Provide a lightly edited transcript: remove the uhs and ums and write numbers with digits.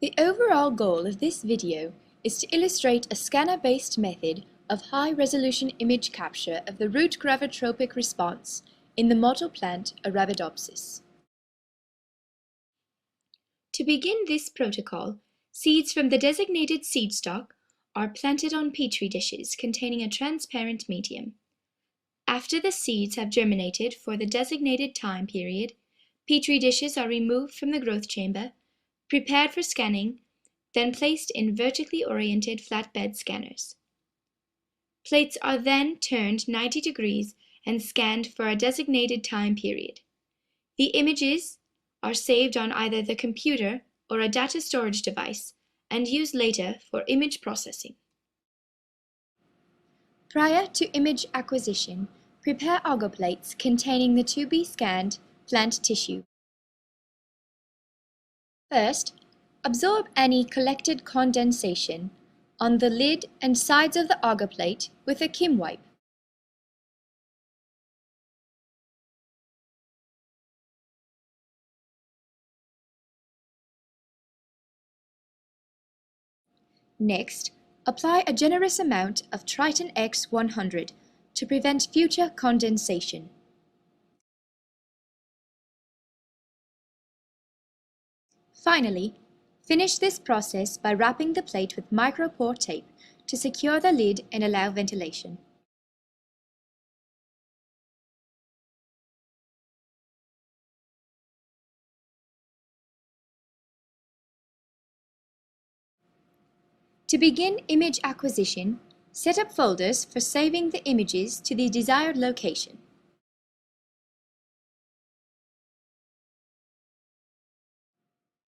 The overall goal of this video is to illustrate a scanner-based method of high-resolution image capture of the root gravitropic response in the model plant Arabidopsis. To begin this protocol, seeds from the designated seed stock are planted on petri dishes containing a transparent medium. After the seeds have germinated for the designated time period, petri dishes are removed from the growth chamber, prepared for scanning, then placed in vertically oriented flatbed scanners. Plates are then turned 90 degrees and scanned for a designated time period. The images are saved on either the computer or a data storage device and used later for image processing. Prior to image acquisition, prepare agar plates containing the to-be scanned plant tissue. First, absorb any collected condensation on the lid and sides of the agar plate with a Kim wipe. Next, apply a generous amount of Triton X 100 to prevent future condensation. Finally, finish this process by wrapping the plate with micropore tape to secure the lid and allow ventilation. To begin image acquisition, set up folders for saving the images to the desired location.